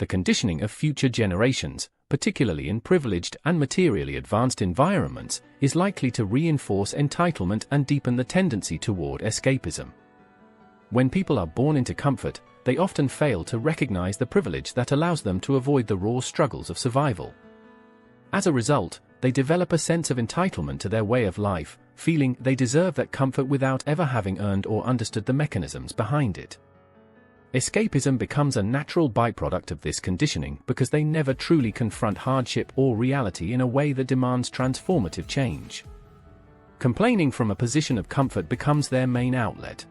The conditioning of future generations, particularly in privileged and materially advanced environments, is likely to reinforce entitlement and deepen the tendency toward escapism. When people are born into comfort, they often fail to recognize the privilege that allows them to avoid the raw struggles of survival. As a result, they develop a sense of entitlement to their way of life, feeling they deserve that comfort without ever having earned or understood the mechanisms behind it. Escapism becomes a natural byproduct of this conditioning because they never truly confront hardship or reality in a way that demands transformative change. Complaining from a position of comfort becomes their main outlet.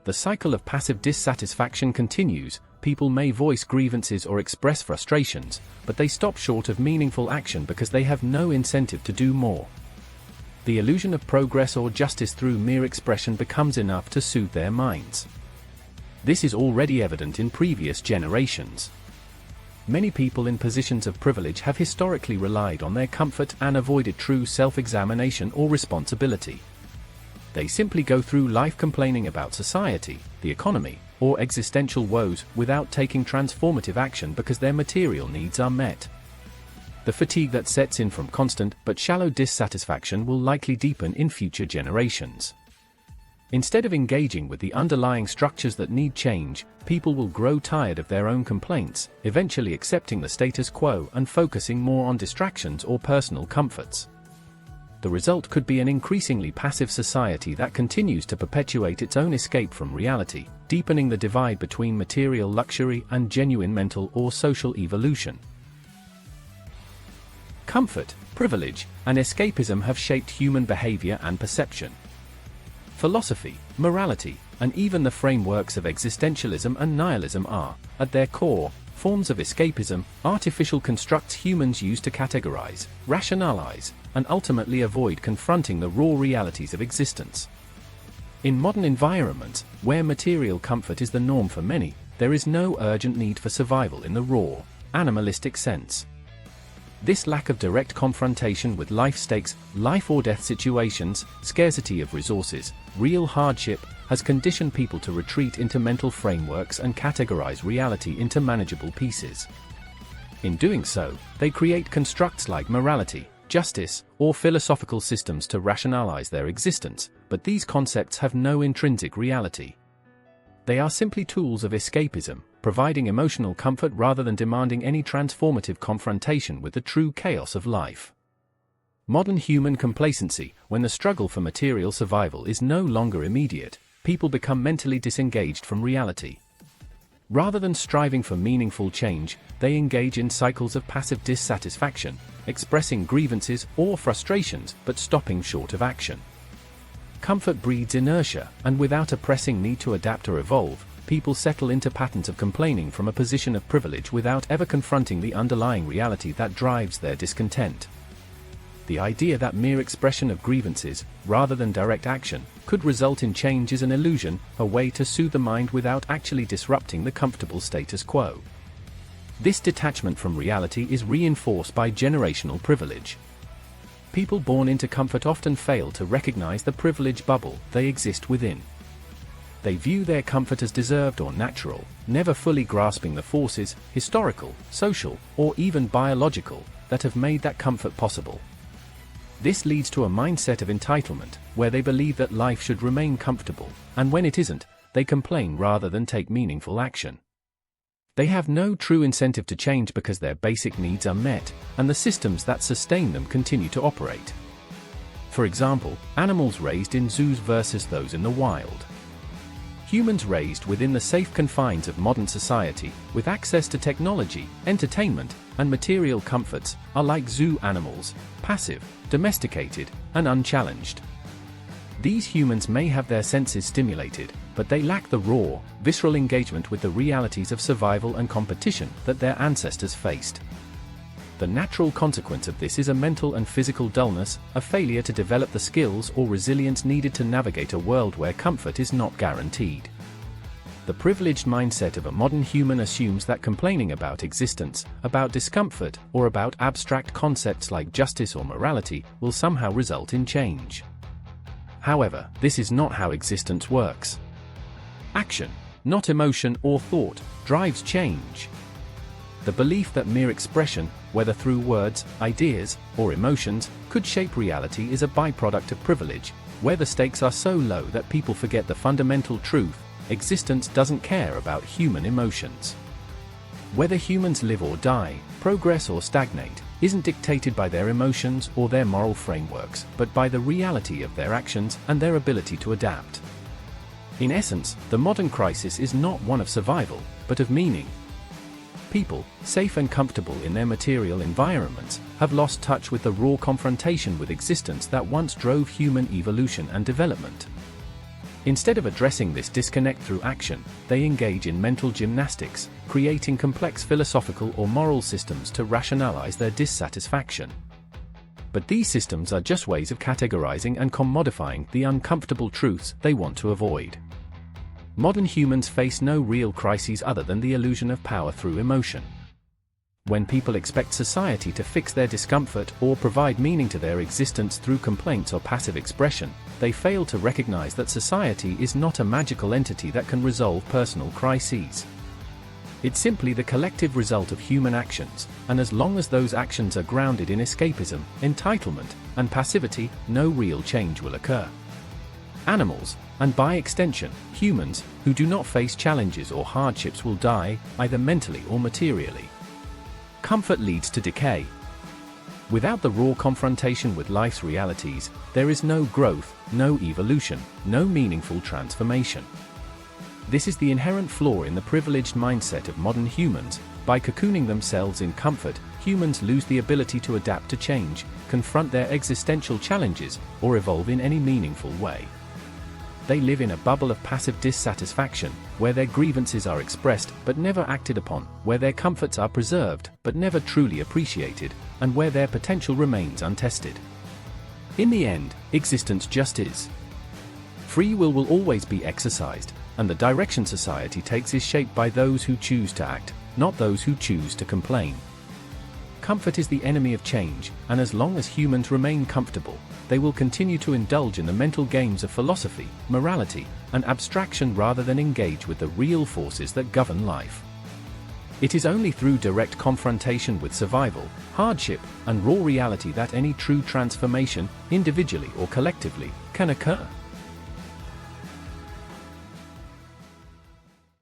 The cycle of passive dissatisfaction continues. People may voice grievances or express frustrations, but they stop short of meaningful action because they have no incentive to do more. The illusion of progress or justice through mere expression becomes enough to soothe their minds. This is already evident in previous generations. Many people in positions of privilege have historically relied on their comfort and avoided true self-examination or responsibility. They simply go through life complaining about society, the economy, or existential woes without taking transformative action because their material needs are met. The fatigue that sets in from constant but shallow dissatisfaction will likely deepen in future generations. Instead of engaging with the underlying structures that need change, people will grow tired of their own complaints, eventually accepting the status quo and focusing more on distractions or personal comforts. The result could be an increasingly passive society that continues to perpetuate its own escape from reality, deepening the divide between material luxury and genuine mental or social evolution. Comfort, privilege, and escapism have shaped human behavior and perception. Philosophy, morality, and even the frameworks of existentialism and nihilism are, at their core, forms of escapism, artificial constructs humans use to categorize, rationalize, and ultimately avoid confronting the raw realities of existence. In modern environments, where material comfort is the norm for many, there is no urgent need for survival in the raw, animalistic sense. This lack of direct confrontation with life stakes, life or death situations, scarcity of resources, real hardship, has conditioned people to retreat into mental frameworks and categorize reality into manageable pieces. In doing so, they create constructs like morality, justice, or philosophical systems to rationalize their existence, but these concepts have no intrinsic reality. They are simply tools of escapism, providing emotional comfort rather than demanding any transformative confrontation with the true chaos of life. Modern human complacency, when the struggle for material survival is no longer immediate, people become mentally disengaged from reality. Rather than striving for meaningful change, they engage in cycles of passive dissatisfaction, expressing grievances or frustrations but stopping short of action. Comfort breeds inertia, and without a pressing need to adapt or evolve, people settle into patterns of complaining from a position of privilege without ever confronting the underlying reality that drives their discontent. The idea that mere expression of grievances, rather than direct action, could result in change is an illusion, a way to soothe the mind without actually disrupting the comfortable status quo. This detachment from reality is reinforced by generational privilege. People born into comfort often fail to recognize the privilege bubble they exist within. They view their comfort as deserved or natural, never fully grasping the forces, historical, social, or even biological, that have made that comfort possible. This leads to a mindset of entitlement, where they believe that life should remain comfortable, and when it isn't, they complain rather than take meaningful action. They have no true incentive to change because their basic needs are met, and the systems that sustain them continue to operate. For example, animals raised in zoos versus those in the wild. Humans raised within the safe confines of modern society, with access to technology, entertainment, and material comforts, are like zoo animals, passive, domesticated, and unchallenged. These humans may have their senses stimulated, but they lack the raw, visceral engagement with the realities of survival and competition that their ancestors faced. The natural consequence of this is a mental and physical dullness, a failure to develop the skills or resilience needed to navigate a world where comfort is not guaranteed. The privileged mindset of a modern human assumes that complaining about existence, about discomfort, or about abstract concepts like justice or morality will somehow result in change. However, this is not how existence works. Action, not emotion or thought, drives change. the belief that mere expression, whether through words, ideas, or emotions, could shape reality is a byproduct of privilege, where the stakes are so low that people forget the fundamental truth: existence doesn't care about human emotions. Whether humans live or die, progress or stagnate, isn't dictated by their emotions or their moral frameworks, but by the reality of their actions and their ability to adapt. In essence, the modern crisis is not one of survival, but of meaning. People, safe and comfortable in their material environments, have lost touch with the raw confrontation with existence that once drove human evolution and development. Instead of addressing this disconnect through action, they engage in mental gymnastics, creating complex philosophical or moral systems to rationalize their dissatisfaction. But these systems are just ways of categorizing and commodifying the uncomfortable truths they want to avoid. Modern humans face no real crises other than the illusion of power through emotion. When people expect society to fix their discomfort or provide meaning to their existence through complaints or passive expression, they fail to recognize that society is not a magical entity that can resolve personal crises. It's simply the collective result of human actions, and as long as those actions are grounded in escapism, entitlement, and passivity, no real change will occur. Animals, and by extension, humans, who do not face challenges or hardships will die, either mentally or materially. Comfort leads to decay. Without the raw confrontation with life's realities, there is no growth, no evolution, no meaningful transformation. This is the inherent flaw in the privileged mindset of modern humans. By cocooning themselves in comfort, humans lose the ability to adapt to change, confront their existential challenges, or evolve in any meaningful way. They live in a bubble of passive dissatisfaction, where their grievances are expressed but never acted upon, where their comforts are preserved but never truly appreciated, and where their potential remains untested. In the end, existence just is. Free will always be exercised, and the direction society takes is shaped by those who choose to act, not those who choose to complain. Comfort is the enemy of change, and as long as humans remain comfortable, they will continue to indulge in the mental games of philosophy, morality, and abstraction rather than engage with the real forces that govern life. It is only through direct confrontation with survival, hardship, and raw reality that any true transformation, individually or collectively, can occur.